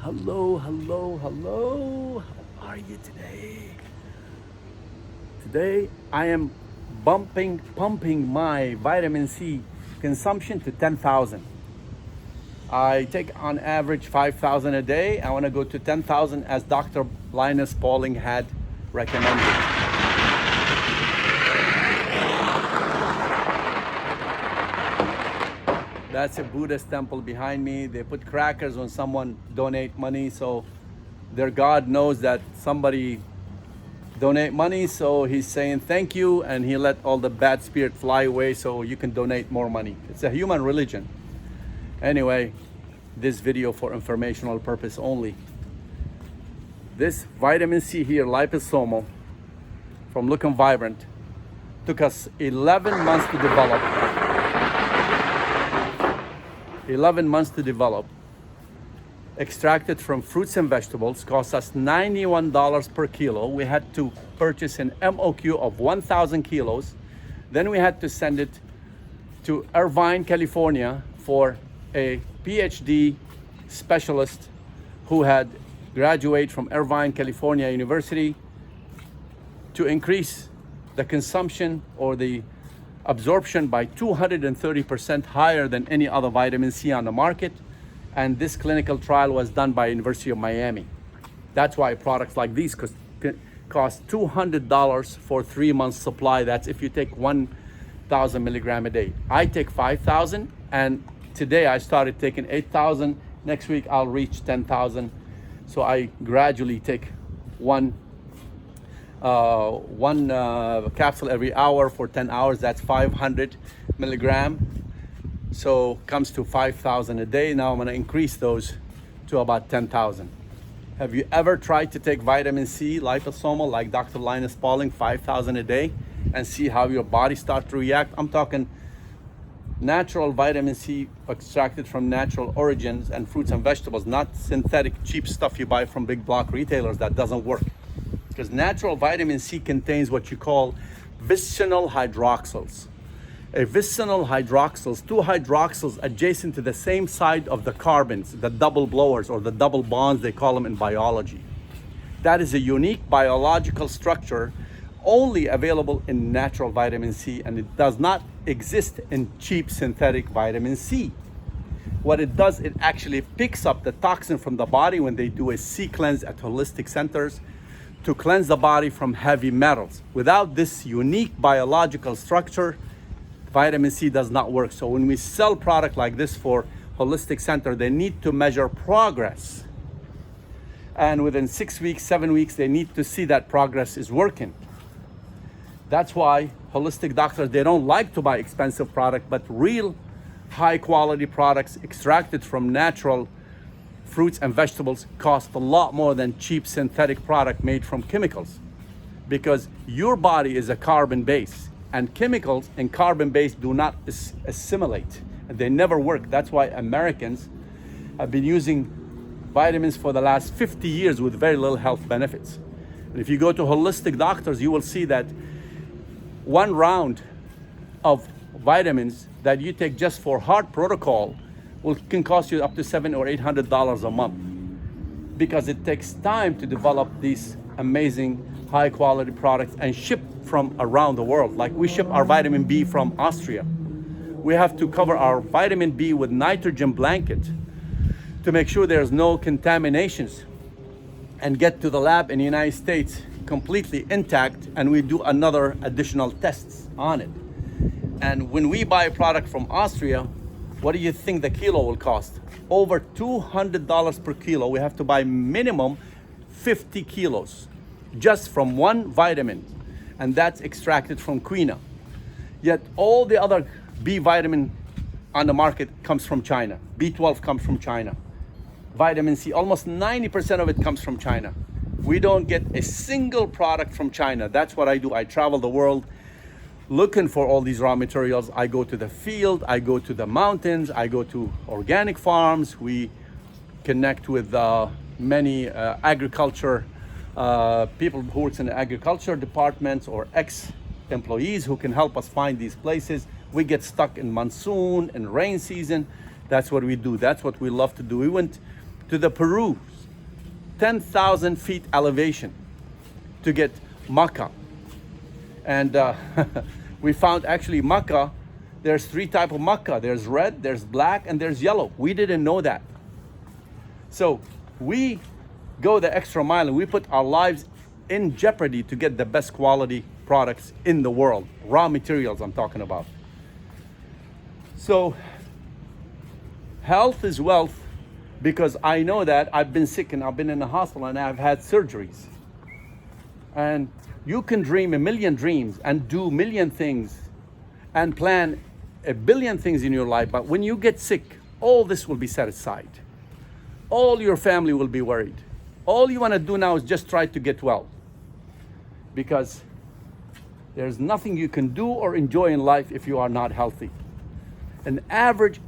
Hello, hello, hello. How are you today? Today I am pumping my vitamin C consumption to 10,000. I take on average 5,000 a day. I want to go to 10,000 as Dr. Linus Pauling had recommended. That's a Buddhist temple behind me. They put crackers when someone donate money, so their God knows that somebody donate money, so he's saying thank you, and he let all the bad spirit fly away so you can donate more money. It's a human religion. Anyway, this video for informational purpose only. This vitamin C here, liposomal, from Looking Vibrant, took us 11 months to develop. 11 months to develop. Extracted from fruits and vegetables, cost us $91 per kilo. We had to purchase an MOQ of 1,000 kilos. Then we had to send it to Irvine, California for a PhD specialist who had graduated from Irvine, California University to increase the consumption or the absorption by 230% higher than any other vitamin C on the market. And this clinical trial was done by University of Miami. That's why products like these cost $200 for 3 months supply. That's if you take 1,000 milligram a day. I take 5,000, and today I started taking 8,000. Next week I'll reach 10,000. So I gradually take one capsule every hour for 10 hours. That's 500 milligram. So comes to 5,000 a day. Now I'm going to increase those to about 10,000. Have you ever tried to take vitamin C liposomal like Dr. Linus Pauling, 5,000 a day, and see how your body starts to react? I'm talking natural vitamin C extracted from natural origins and fruits and vegetables, not synthetic cheap stuff you buy from big block retailers that doesn't work. Because natural vitamin C contains what you call vicinal hydroxyls. A vicinal hydroxyls, two hydroxyls adjacent to the same side of the carbons, the double blowers or the double bonds, they call them in biology. That is a unique biological structure only available in natural vitamin C, and it does not exist in cheap synthetic vitamin C. What it does, it actually picks up the toxin from the body when they do a C cleanse at holistic centers to cleanse the body from heavy metals. Without this unique biological structure, vitamin C does not work. So when we sell product like this for holistic center, they need to measure progress. And within 6 weeks, 7 weeks, they need to see that progress is working. That's why holistic doctors, they don't like to buy expensive product, but real high quality products extracted from natural fruits and vegetables cost a lot more than cheap synthetic product made from chemicals. Because your body is a carbon base, and chemicals and carbon base do not assimilate, and they never work. That's why Americans have been using vitamins for the last 50 years with very little health benefits. And if you go to holistic doctors, you will see that one round of vitamins that you take just for heart protocol can cost you up to $700 or $800 a month, because it takes time to develop these amazing high quality products and ship from around the world. Like we ship our vitamin B from Austria. We have to cover our vitamin B with nitrogen blanket to make sure there's no contaminations and get to the lab in the United States completely intact, and we do another additional tests on it. And when we buy a product from Austria, what do you think the kilo will cost? Over $200 per kilo. We have to buy minimum 50 kilos just from one vitamin, and that's extracted from quinoa. Yet all the other B vitamin on the market comes from China. B12 comes from China. Vitamin C, almost 90% of it comes from China. We don't get a single product from China. That's what I do. I travel the world looking for all these raw materials. I go to the field, I go to the mountains, I go to organic farms. We connect with many agriculture people who works in the agriculture departments or ex-employees who can help us find these places. We get stuck in monsoon and rain season. That's what we do. That's what we love to do. We went to the Peru, 10,000 feet elevation to get maca. And we found actually maca, there's 3 types of maca. There's red, there's black, and there's yellow. We didn't know that. So we go the extra mile and we put our lives in jeopardy to get the best quality products in the world. Raw materials I'm talking about. So health is wealth, because I know that I've been sick and I've been in the hospital and I've had surgeries. And you can dream a million dreams and do a million things and plan a billion things in your life, but when you get sick, all this will be set aside. All your family will be worried. All you want to do now is just try to get well, because there's nothing you can do or enjoy in life if you are not healthy. An average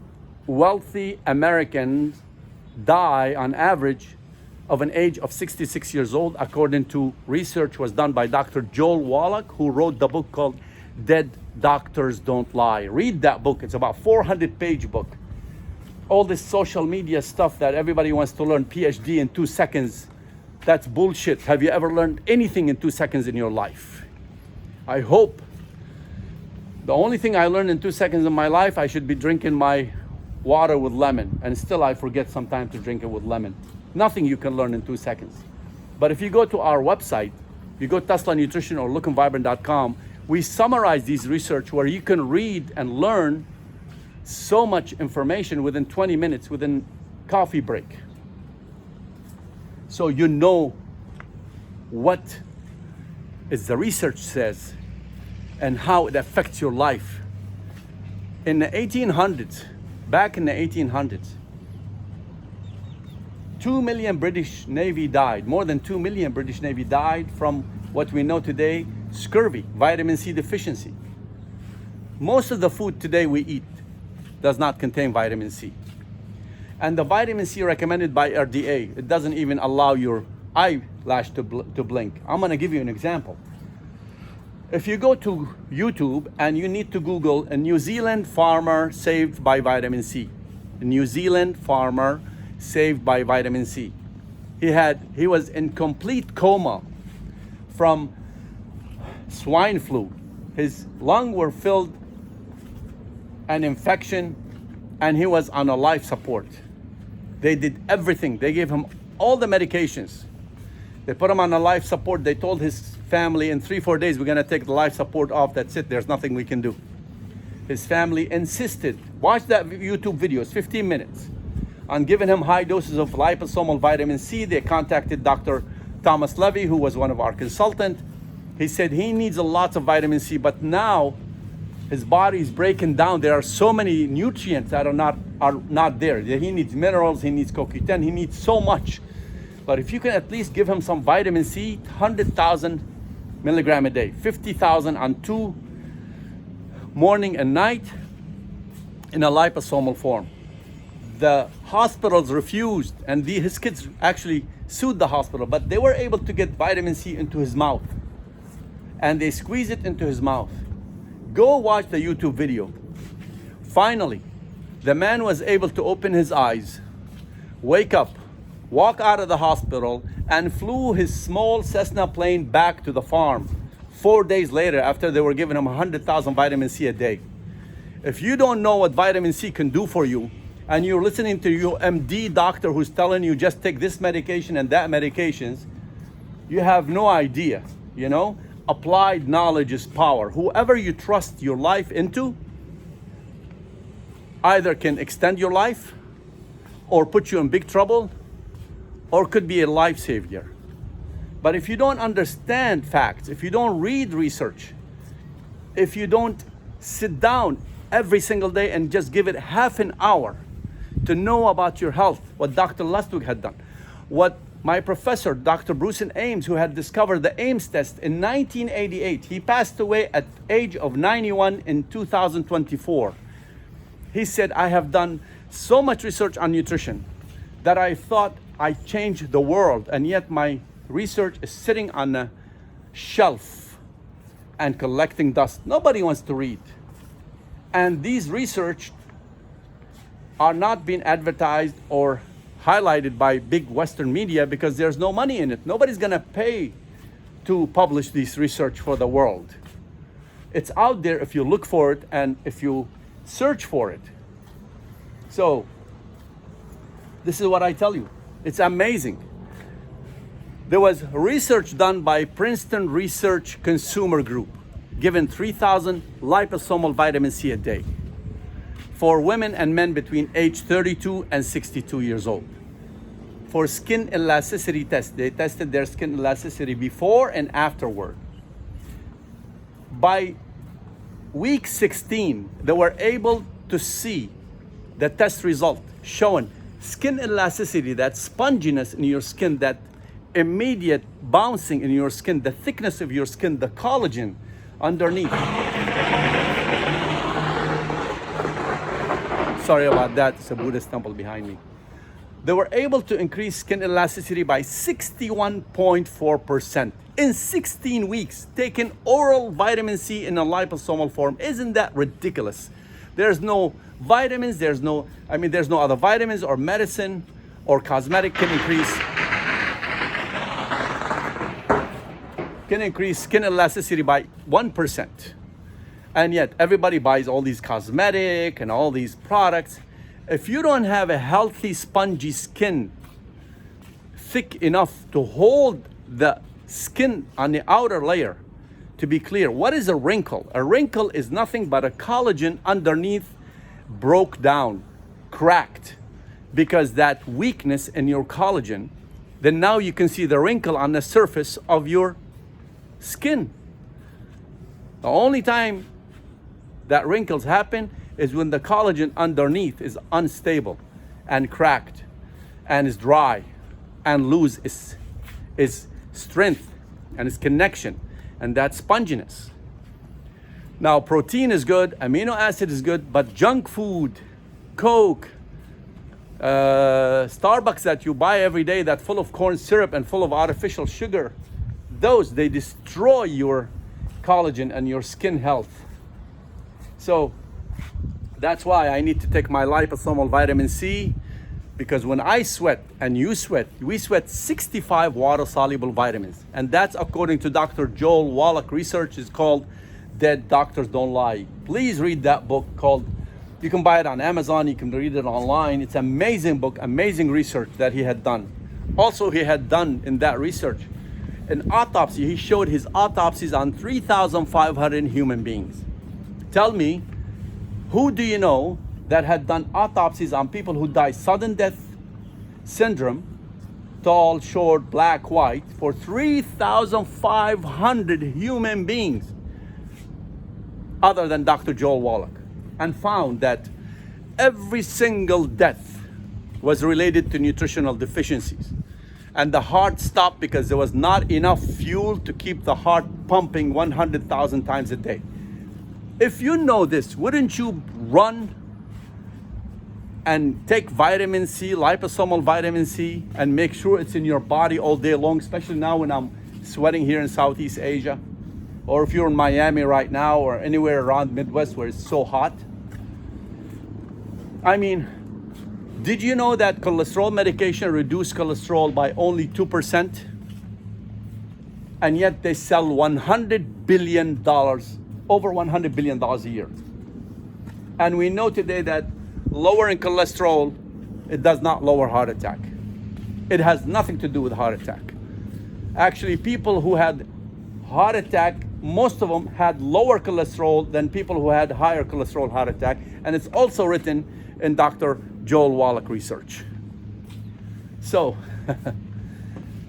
wealthy American die on average of an age of 66 years old, according to research was done by Dr. Joel Wallach, who wrote the book called Dead Doctors Don't Lie. Read that book. It's about 400-page book. All this social media stuff that everybody wants to learn PhD in 2 seconds, that's bullshit. Have you ever learned anything in 2 seconds in your life? I hope. The only thing I learned in 2 seconds in my life, I should be drinking my water with lemon, and still I forget sometimes to drink it with lemon. Nothing you can learn in 2 seconds. But if you go to our website, you go to Tesla Nutrition or lookingvibrant.com, we summarize these research where you can read and learn so much information within 20 minutes, within coffee break. So you know what is the research says and how it affects your life. In the 1800s, back in the 1800s, 2 million British Navy died. More than 2 million British Navy died from what we know today, scurvy, vitamin C deficiency. Most of the food today we eat does not contain vitamin C. And the vitamin C recommended by RDA, it doesn't even allow your eyelash to blink. I'm gonna give you an example. If you go to YouTube and you need to Google a New Zealand farmer saved by vitamin C, a New Zealand farmer saved by vitamin C. He was in complete coma from swine flu. His lungs were filled an infection and he was on a life support. They did everything. They gave him all the medications. They put him on a life support. They told his family in 3-4 days, we're gonna take the life support off. That's it, there's nothing we can do. His family insisted, watch that YouTube video, it's 15 minutes, on giving him high doses of liposomal vitamin C. They contacted Dr. Thomas Levy, who was one of our consultants. He said he needs a lot of vitamin C, but now his body is breaking down. There are so many nutrients that are not there. He needs minerals, he needs CoQ10, he needs so much. But if you can at least give him some vitamin C, 100,000 milligram a day, 50,000 on 2 morning and night in a liposomal form. The hospitals refused, and his kids actually sued the hospital, but they were able to get vitamin C into his mouth. And they squeeze it into his mouth. Go watch the YouTube video. Finally, the man was able to open his eyes, wake up, walk out of the hospital, and flew his small Cessna plane back to the farm 4 days later after they were giving him 100,000 vitamin C a day. If you don't know what vitamin C can do for you, and you're listening to your MD doctor who's telling you just take this medication and that medications, you have no idea, you know? Applied knowledge is power. Whoever you trust your life into either can extend your life or put you in big trouble or could be a life savior. But if you don't understand facts, if you don't read research, if you don't sit down every single day and just give it half an hour to know about your health, what Dr. Lustig had done, what my professor, Dr. Bruce Ames, who had discovered the Ames test in 1988, he passed away at the age of 91 in 2024. He said, I have done so much research on nutrition that I thought I changed the world, and yet my research is sitting on a shelf and collecting dust. Nobody wants to read. And these research are not being advertised or highlighted by big Western media because there's no money in it. Nobody's gonna pay to publish this research for the world. It's out there if you look for it and if you search for it. So this is what I tell you. It's amazing. There was research done by Princeton Research Consumer Group, given 3,000 liposomal vitamin C a day for women and men between age 32 and 62 years old. For skin elasticity test, they tested their skin elasticity before and afterward. By week 16, they were able to see the test result showing skin elasticity, that sponginess in your skin, that immediate bouncing in your skin, the thickness of your skin, the collagen underneath. Sorry about that, it's a Buddhist temple behind me. They were able to increase skin elasticity by 61.4% in 16 weeks, taking oral vitamin C in a liposomal form. Isn't that ridiculous? There's no vitamins, there's no other vitamins or medicine or cosmetic can increase skin elasticity by 1%. And yet everybody buys all these cosmetic and all these products. If you don't have a healthy spongy skin, thick enough to hold the skin on the outer layer, to be clear, what is a wrinkle? A wrinkle is nothing but a collagen underneath broke down, cracked, because that weakness in your collagen, then now you can see the wrinkle on the surface of your skin. The only time that wrinkles happen is when the collagen underneath is unstable and cracked and is dry and lose its strength and its connection and that sponginess. Now, protein is good, amino acid is good, but junk food, Coke, Starbucks that you buy every day that full of corn syrup and full of artificial sugar, they destroy your collagen and your skin health. So that's why I need to take my liposomal vitamin C, because when I sweat and you sweat, we sweat 65 water-soluble vitamins. And that's according to Dr. Joel Wallach research. Is called Dead Doctors Don't Lie. Please read that book you can buy it on Amazon, you can read it online. It's an amazing book, amazing research that he had done. Also, he had done in that research an autopsy. He showed his autopsies on 3,500 human beings. Tell me, who do you know that had done autopsies on people who died sudden death syndrome, tall, short, black, white, for 3,500 human beings, other than Dr. Joel Wallach, and found that every single death was related to nutritional deficiencies. And the heart stopped because there was not enough fuel to keep the heart pumping 100,000 times a day. If you know this, wouldn't you run and take vitamin C, liposomal vitamin C, and make sure it's in your body all day long, especially now when I'm sweating here in Southeast Asia, or if you're in Miami right now, or anywhere around Midwest where it's so hot? I mean, did you know that cholesterol medication reduce cholesterol by only 2%? And yet they sell $100 billion, over $100 billion a year. And we know today that lowering cholesterol, it does not lower heart attack. It has nothing to do with heart attack. Actually, people who had heart attack, most of them had lower cholesterol than people who had higher cholesterol heart attack. And it's also written in Dr. Joel Wallach research. So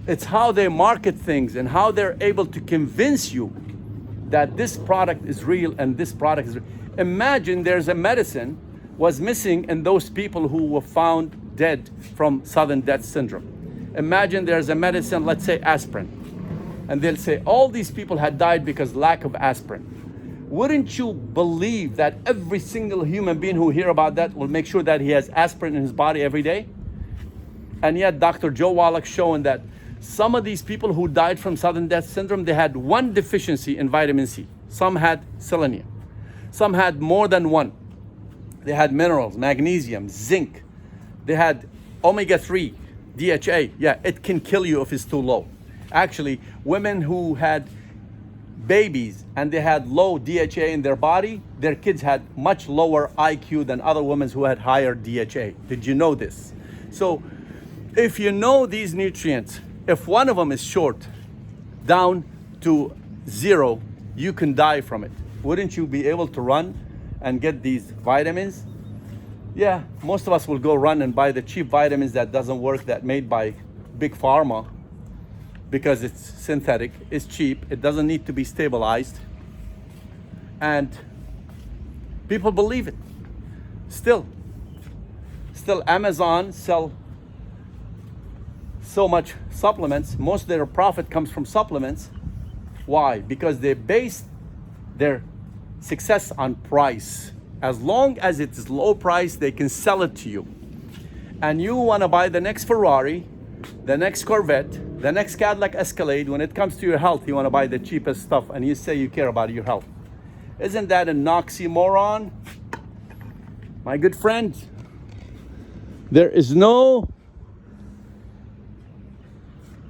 it's how they market things and how they're able to convince you that this product is real and this product is real. Imagine there's a medicine was missing in those people who were found dead from sudden death syndrome. Imagine there's a medicine, let's say aspirin, and they'll say all these people had died because lack of aspirin. Wouldn't you believe that every single human being who hear about that will make sure that he has aspirin in his body every day? And yet Dr. Joe Wallach showing that some of these people who died from sudden death syndrome, they had one deficiency in vitamin C. Some had selenium. Some had more than one. They had minerals, magnesium, zinc. They had Omega-3, DHA, yeah, it can kill you if it's too low. Actually, women who had babies and they had low DHA in their body, their kids had much lower IQ than other women who had higher DHA. Did you know this? So if you know these nutrients, if one of them is short down to 0, you can die from it. Wouldn't you be able to run and get these vitamins? Yeah, most of us will go run and buy the cheap vitamins that doesn't work, that made by big pharma, because it's synthetic, it's cheap, it doesn't need to be stabilized, and people believe it. Still Amazon sell so much supplements. Most of their profit comes from supplements. Why? Because they base their success on price. As long as it's low price, they can sell it to you. And you want to buy the next Ferrari, the next Corvette, the next Cadillac Escalade. When it comes to your health, you want to buy the cheapest stuff, and you say you care about your health. Isn't that an oxymoron? My good friend, there is no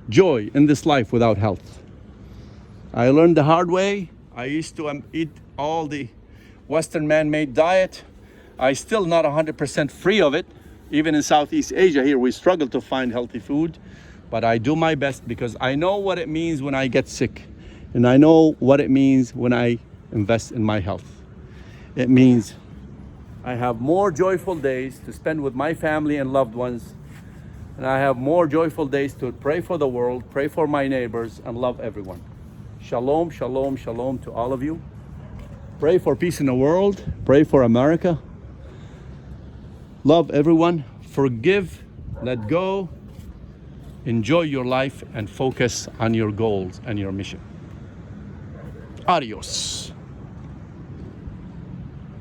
joy in this life without health. I learned the hard way. I used to eat all the Western man-made diet. I still not 100% free of it. Even in Southeast Asia here, we struggle to find healthy food. But I do my best because I know what it means when I get sick. And I know what it means when I invest in my health. It means I have more joyful days to spend with my family and loved ones. And I have more joyful days to pray for the world, pray for my neighbors, and love everyone. Shalom, shalom, shalom to all of you. Pray for peace in the world. Pray for America. Love everyone. Forgive, let go. Enjoy your life and focus on your goals and your mission. Adios.